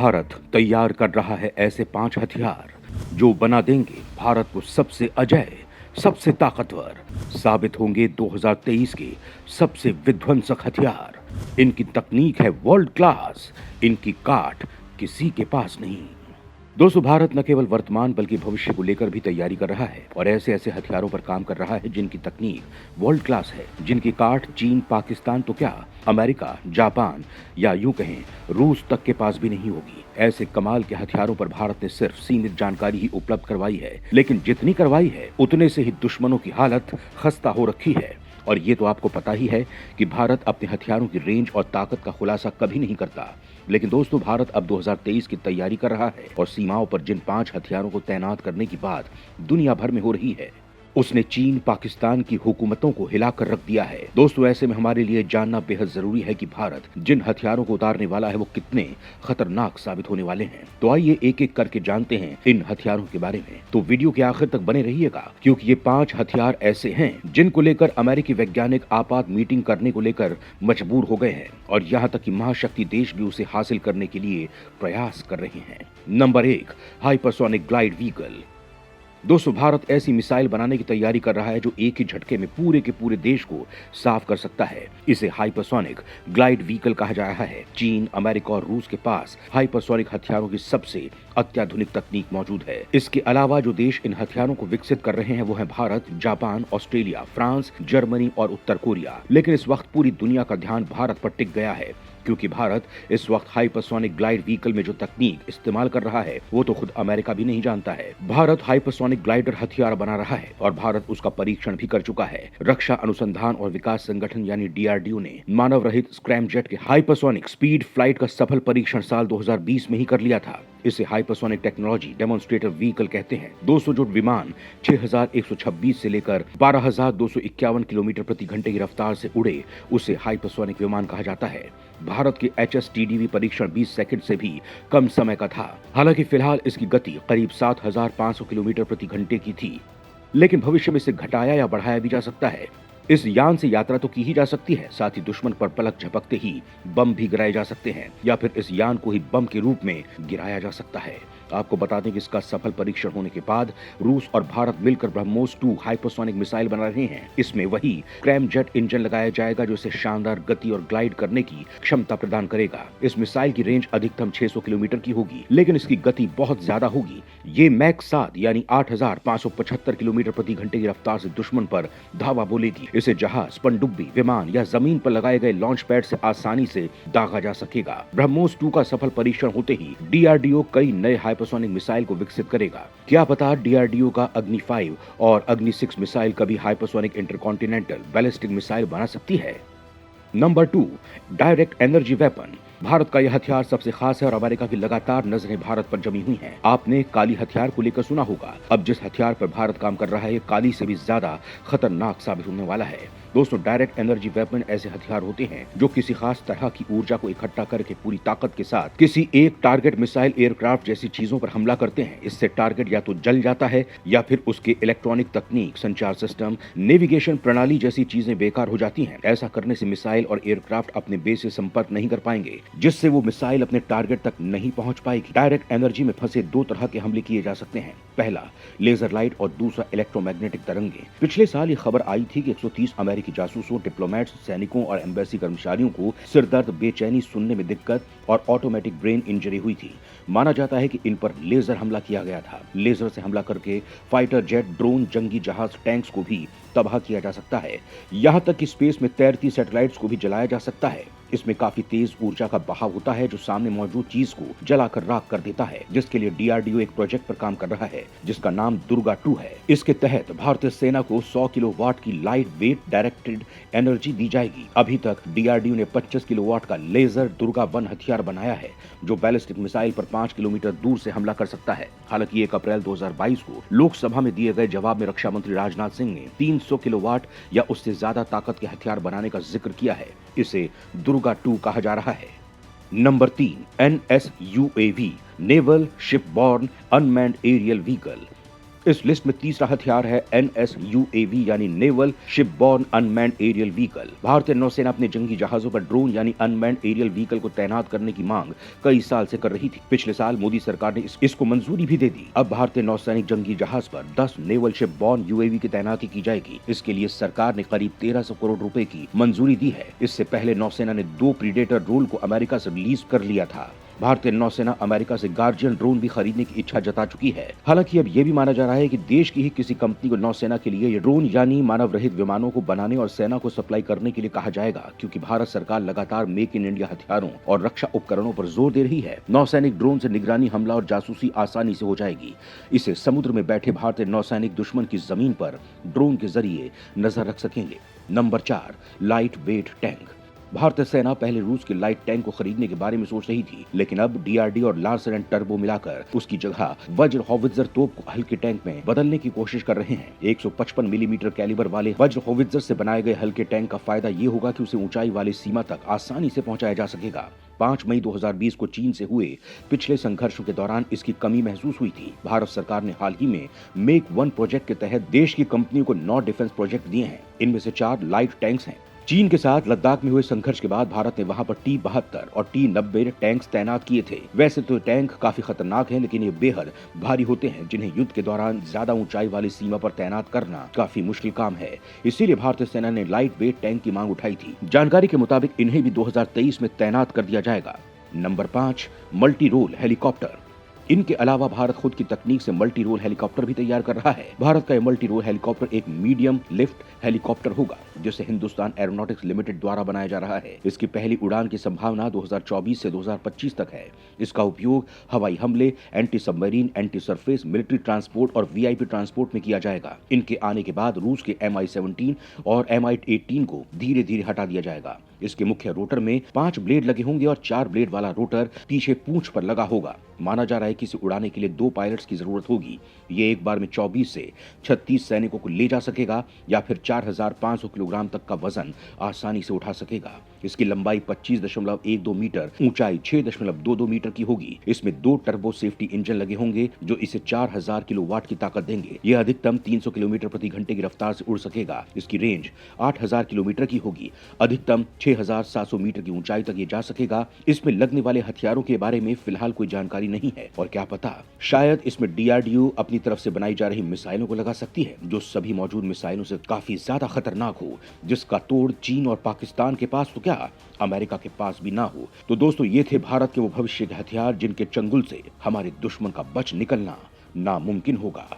भारत तैयार कर रहा है ऐसे 5 हथियार जो बना देंगे भारत को सबसे अजेय, सबसे ताकतवर, साबित होंगे 2023 के सबसे विध्वंसक हथियार। इनकी तकनीक है वर्ल्ड क्लास, इनकी काट किसी के पास नहीं। दोस्तों, भारत न केवल वर्तमान बल्कि भविष्य को लेकर भी तैयारी कर रहा है और ऐसे ऐसे हथियारों पर काम कर रहा है जिनकी तकनीक वर्ल्ड क्लास है, जिनकी काट चीन, पाकिस्तान तो क्या, अमेरिका, जापान या यूं कहें रूस तक के पास भी नहीं होगी। ऐसे कमाल के हथियारों पर भारत ने सिर्फ सीमित जानकारी ही उपलब्ध करवाई है, लेकिन जितनी करवाई है उतने से ही दुश्मनों की हालत खस्ता हो रखी है। और ये तो आपको पता ही है कि भारत अपने हथियारों की रेंज और ताकत का खुलासा कभी नहीं करता। लेकिन दोस्तों, भारत अब 2023 की तैयारी कर रहा है और सीमाओं पर जिन 5 हथियारों को तैनात करने की बात दुनिया भर में हो रही है, उसने चीन, पाकिस्तान की हुकूमतों को हिलाकर रख दिया है। दोस्तों, ऐसे में हमारे लिए जानना बेहद जरूरी है कि भारत जिन हथियारों को उतारने वाला है वो कितने खतरनाक साबित होने वाले हैं। तो आइए एक एक करके जानते हैं इन हथियारों के बारे में। तो वीडियो के आखिर तक बने रहिएगा, क्योंकि ये 5 हथियार ऐसे हैं जिनको लेकर अमेरिकी वैज्ञानिक आपात मीटिंग करने को लेकर मजबूर हो गए हैं और यहाँ तक कि महाशक्ति देश भी उसे हासिल करने के लिए प्रयास कर रहे हैं। Number 1, hypersonic glide vehicle. दोस्तों, भारत ऐसी मिसाइल बनाने की तैयारी कर रहा है जो एक ही झटके में पूरे के पूरे देश को साफ कर सकता है। इसे हाइपरसोनिक ग्लाइड व्हीकल कहा जा रहा है। चीन, अमेरिका और रूस के पास हाइपरसोनिक हथियारों की सबसे अत्याधुनिक तकनीक मौजूद है। इसके अलावा जो देश इन हथियारों को विकसित कर रहे हैं वो है Bharat, Japan, Australia, France, Germany और उत्तर कोरिया। लेकिन इस वक्त पूरी दुनिया का ध्यान भारत पर टिक गया है, क्योंकि भारत इस वक्त हाइपरसोनिक ग्लाइड व्हीकल में जो तकनीक इस्तेमाल कर रहा है वो तो खुद अमेरिका भी नहीं जानता है। भारत हाइपरसोनिक ग्लाइडर हथियार बना रहा है और भारत उसका परीक्षण भी कर चुका है। रक्षा अनुसंधान और विकास संगठन यानी डीआरडीओ ने मानव रहित स्क्रैमजेट के हाइपरसोनिक स्पीड फ्लाइट का सफल परीक्षण साल 2020 में ही कर लिया था। इसे हाइपरसोनिक टेक्नोलॉजी डेमोन्स्ट्रेटर व्हीकल कहते हैं। 200 जो विमान 6126 से लेकर 12251 किलोमीटर प्रति घंटे की रफ्तार से उड़े, उसे हाइपरसोनिक विमान कहा जाता है। भारत के HSTDV परीक्षण 20 सेकंड से भी कम समय का था। हालांकि फिलहाल इसकी गति करीब 7500 किलोमीटर प्रति घंटे की थी, लेकिन भविष्य में इसे घटाया या बढ़ाया भी जा सकता है। इस यान से यात्रा तो की ही जा सकती है, साथ ही दुश्मन पर पलक झपकते ही बम भी गिराए जा सकते हैं या फिर इस यान को ही बम के रूप में गिराया जा सकता है। आपको बता दें कि इसका सफल परीक्षण होने के बाद रूस और भारत मिलकर ब्रह्मोस 2 हाइपरसोनिक मिसाइल बना रहे हैं। इसमें वही स्क्रैमजेट इंजन लगाया जाएगा जो इसे शानदार गति और ग्लाइड करने की क्षमता प्रदान करेगा। इस मिसाइल की रेंज अधिकतम 600 किलोमीटर की होगी, लेकिन इसकी गति बहुत ज्यादा होगी। ये मैक 7 यानी 8575 किलोमीटर प्रति घंटे की रफ्तार से दुश्मन पर धावा बोलेगी। इसे जहाज, पनडुब्बी, विमान या जमीन पर लगाए गए लॉन्च पैड से आसानी से दागा जा सकेगा। ब्रह्मोस 2 का सफल परीक्षण होते ही डीआरडीओ कई नए हाइपरसोनिक मिसाइल को विकसित करेगा। क्या पता डीआरडीओ का अग्नि 5 और अग्नि 6 मिसाइल कभी हाइपरसोनिक इंटरकॉन्टिनेंटल बैलिस्टिक मिसाइल बना सकती है। Number 2, direct energy weapon. Bharat का यह हथियार सबसे खास है और अमेरिका की लगातार नजरें भारत पर जमी हुई हैं। आपने काली हथियार को लेकर सुना होगा। अब जिस हथियार पर भारत काम कर रहा है ये काली से भी ज्यादा खतरनाक साबित होने वाला है। दोस्तों, डायरेक्ट एनर्जी वेपन ऐसे हथियार होते हैं जो किसी खास तरह की ऊर्जा को इकट्ठा करके पूरी ताकत के साथ किसी एक टारगेट, मिसाइल, एयरक्राफ्ट जैसी चीजों पर हमला करते हैं। इससे टारगेट या तो जल जाता है या फिर उसके इलेक्ट्रॉनिक तकनीक, संचार सिस्टम, नेविगेशन प्रणाली जैसी चीजें बेकार हो जाती हैं। ऐसा करने से मिसाइल और एयरक्राफ्ट अपने बेस से संपर्क नहीं कर पाएंगे, जिससे वो मिसाइल अपने टारगेट तक नहीं पहुंच पाएगी। डायरेक्ट एनर्जी में फंसे 2 तरह के हमले किए जा सकते हैं। पहला लेजर लाइट और दूसरा इलेक्ट्रोमैग्नेटिक तरंगे। पिछले साल ये खबर आई थी कि 130 अमेरिकी जासूसों, डिप्लोमेट्स, सैनिकों और एम्बेसी कर्मचारियों को सिरदर्द, बेचैनी, सुनने में दिक्कत और ऑटोमेटिक ब्रेन इंजरी हुई थी। माना जाता है कि इन पर लेजर हमला किया गया था। लेजर से हमला करके फाइटर जेट, ड्रोन, जंगी जहाज, टैंक्स को भी तबाह किया जा सकता है। यहाँ तक कि स्पेस में तैरती सैटेलाइट्स को भी जलाया जा सकता है। इसमें काफी तेज ऊर्जा का बहाव होता है जो सामने मौजूद चीज को जलाकर राख कर देता है, जिसके लिए डीआरडीओ एक प्रोजेक्ट पर काम कर रहा है जिसका नाम दुर्गा 2 है। इसके तहत भारतीय सेना को 100 किलोवाट की लाइट वेट डायरेक्टेड एनर्जी दी जाएगी। अभी तक डीआरडीओ ने 25 किलोवाट का लेजर दुर्गा 1 हथियार बनाया है जो बैलिस्टिक मिसाइल पर 5 किलोमीटर दूर से हमला कर सकता है। हालांकि 1 अप्रैल 2022 को लोकसभा में दिए गए जवाब में रक्षा मंत्री राजनाथ सिंह ने 300 किलोवाट या उससे ज्यादा ताकत के हथियार बनाने का जिक्र किया है। इसे दुर्गा 2 कहा जा रहा है। Number 3, NSUAV, naval shipborne unmanned aerial vehicle. इस लिस्ट में तीसरा हथियार है NSUAV यानी naval shipborne unmanned aerial vehicle. भारतीय नौसेना अपने जंगी जहाजों पर ड्रोन यानी अनमैन्ड एरियल व्हीकल को तैनात करने की मांग कई साल से कर रही थी। पिछले साल मोदी सरकार ने इसको मंजूरी भी दे दी। अब भारतीय नौसैनिक जंगी जहाज पर 10 नेवल शिपबॉर्न UAV की तैनाती की जाएगी। इसके लिए सरकार ने करीब 1300 करोड़ रुपए की मंजूरी दी है। इससे पहले नौसेना ने 2 प्रीडेटर ड्रोन को अमेरिका से लीज कर लिया था। भारतीय नौसेना अमेरिका से गार्जियन ड्रोन भी खरीदने की इच्छा जता चुकी है। हालांकि अब यह भी माना जा रहा है कि देश की ही किसी कंपनी को नौसेना के लिए ये ड्रोन यानी मानव रहित विमानों को बनाने और सेना को सप्लाई करने के लिए कहा जाएगा, क्योंकि भारत सरकार लगातार मेक इन इंडिया हथियारों और रक्षा उपकरणों पर जोर दे रही है। नौसैनिक ड्रोन से निगरानी, हमला और जासूसी आसानी से हो जाएगी। इसे समुद्र में बैठे भारतीय नौसैनिक दुश्मन की जमीन पर ड्रोन के जरिए नजर रख सकेंगे। Number 4, light weight tank. भारतीय सेना पहले रूस के लाइट टैंक को खरीदने के बारे में सोच रही थी, लेकिन अब DRD और लार्सन एंड टर्बो मिलाकर उसकी जगह वज्र होवित्जर तोप को हल्के टैंक में बदलने की कोशिश कर रहे हैं। 155 मिलीमीटर कैलिबर वाले वज्र होवित्जर से बनाए गए हल्के टैंक का फायदा ये होगा कि उसे ऊंचाई वाली सीमा तक आसानी से पहुंचाया जा सकेगा। 5 मई 2020 को चीन से हुए पिछले संघर्षों के दौरान इसकी कमी महसूस हुई थी। भारत सरकार ने हाल ही में मेक वन प्रोजेक्ट के तहत देश की कंपनियों को 9 डिफेंस प्रोजेक्ट दिए हैं। इनमें से 4 लाइट टैंक्स हैं। चीन के साथ लद्दाख में हुए संघर्ष के बाद भारत ने वहां पर T-72 और T-90 टैंक्स तैनात किए थे। वैसे तो टैंक काफी खतरनाक हैं, लेकिन ये बेहद भारी होते हैं, जिन्हें युद्ध के दौरान ज्यादा ऊंचाई वाली सीमा पर तैनात करना काफी मुश्किल काम है। इसीलिए भारतीय सेना ने लाइट वेट टैंक की मांग उठाई थी। जानकारी के मुताबिक इन्हें भी 2023 में तैनात कर दिया जाएगा। Number 5, multi role helicopter. इनके अलावा भारत खुद की तकनीक से मल्टी रोल हेलीकॉप्टर भी तैयार कर रहा है। भारत का यह मल्टी रोल हेलीकॉप्टर एक मीडियम लिफ्ट हेलीकॉप्टर होगा, जिसे हिंदुस्तान एरोनॉटिक्स लिमिटेड द्वारा बनाया जा रहा है। इसकी पहली उड़ान की संभावना 2024 से 2025 तक है। इसका उपयोग हवाई हमले, anti submarine, anti surface, military transport और VIP ट्रांसपोर्ट में किया जाएगा। इनके आने के बाद रूस के Mi-17 और Mi-18 को धीरे धीरे हटा दिया जाएगा। इसके मुख्य रोटर में 5 ब्लेड लगे होंगे और 4 ब्लेड वाला रोटर पीछे पूंछ पर लगा होगा। माना जा रहा है कि इसे उड़ाने के लिए 2 पायलट्स की जरूरत होगी। ये एक बार में 24 से 36 सैनिकों को ले जा सकेगा या फिर 4500 किलोग्राम तक का वजन आसानी से उठा सकेगा। इसकी लंबाई 25.12 मीटर, ऊंचाई 6.22 मीटर की होगी। इसमें 2 टर्बो सेफ्टी इंजन लगे होंगे जो इसे 4000 किलोवाट की ताकत देंगे। यह अधिकतम 300 किलोमीटर प्रति घंटे की रफ्तार से उड़ सकेगा। इसकी रेंज 8000 किलोमीटर की होगी। अधिकतम 6700 मीटर की ऊंचाई तक ये जा सकेगा। इसमें लगने वाले हथियारों के बारे में फिलहाल कोई जानकारी नहीं है, और क्या पता शायद इसमें DRDO अपनी तरफ से बनाई जा रही मिसाइलों को लगा सकती है, जो सभी मौजूद मिसाइलों से काफी ज्यादा खतरनाक हो, जिसका तोड़ चीन और पाकिस्तान के पास तो क्या अमेरिका के पास भी ना हो। तो दोस्तों, ये थे भारत के वो भविष्य के हथियार जिनके चंगुल से हमारे दुश्मन का बच निकलना नामुमकिन होगा।